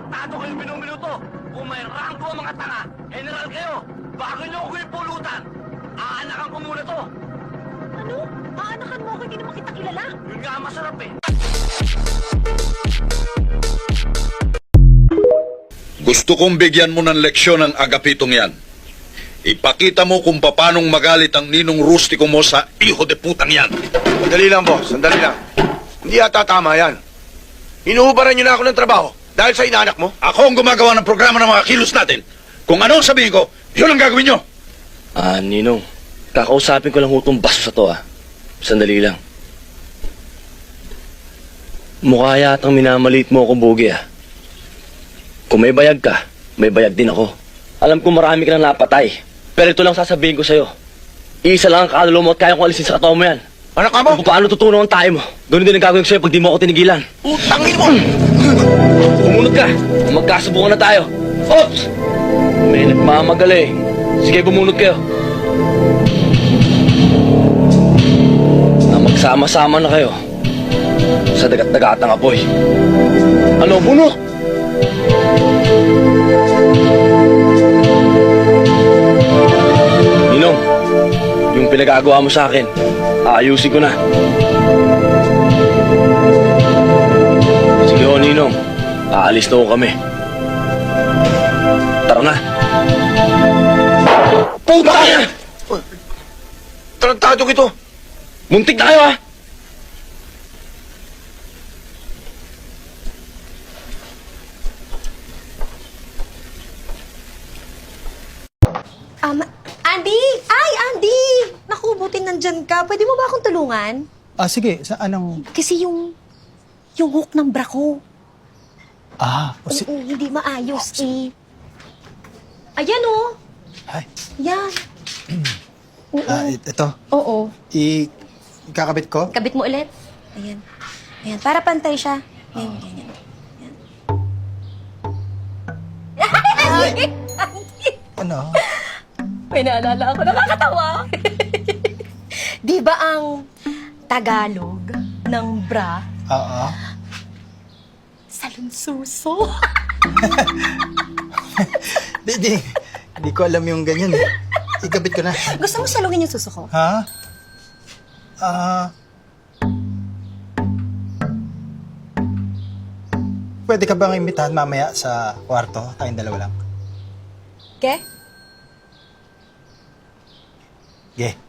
Tarantado kayo minuminuto. Kung may rangko ang mga tanga, general kayo. Bago nyo ako yung pulutan, aanakan ko muna to. Ano? Aanakan mo ako, hindi naman kita kilala. Yun nga ang masarap eh. Gusto kong bigyan mo ng leksyon ang agapitong yan. Ipakita mo kung paanong magalit ang ninong rustiko mo sa iho de putang yan. Sandali lang, boss. Sandali lang. Hindi yata tama yan. Inuubaran niyo na ako ng trabaho dahil sa inaanak mo. Ako ang gumagawa ng programa ng mga kilos natin. Kung ano ang sabihin ko, yun ang gagawin nyo. Ninong, kakausapin ko lang hutong baso sa to, Sandali lang. Mukha yatang minamaliit mo ako, Bogie, Kung may bayag ka, may bayag din ako. Alam ko marami ka nang napatay. Pero ito lang sasabihin ko sa'yo. Isa lang ang kaluluwa mo at kaya kong alisin sa katawan mo yan. Anak ka mo? Kung paano tutunaw ang tayo mo. Ganun din ang gagawin ko sa'yo pag di mo ako tinigilan. Utangin mo! Bumunod ka. Magkasubukan na tayo. Oops! May nagmamagaling. Sige, bumunod kayo. Na magsama-sama na kayo sa dagat-dagatang apoy. Ano, bunok? Ninong, yung pinagagawa mo sa akin, ayusin ko na. Sige ho, Ninong. Aalis na ho kami. Tara na. Puta ka! Tarantado ito. Muntik na kayo, Andy! Ay, Andy! Naku, buti nandyan ka. Pwede mo ba akong tulungan? Sige. Sa anong... Kasi yung hook ng bra ko. Oh, Hindi maayos eh. Ayan oh. Ay, Yan. Oo. ito. Oo. Ikakabit ko? Kabit mo ulit. Ayan. Ayan, para pantay siya. Ayan, ganyan. Ayan. Ano? May naalala ako. Nakakatawa. Di ba ang Tagalog ng bra? Oo. Salunsuso. Di ko alam yung ganyan eh. Ikabit ko na. Gusto mo salungin yung suso ko? Ha? Pwede ka bang imbitahan mamaya sa kwarto? Tayong dalawa lang. Ke? Ge.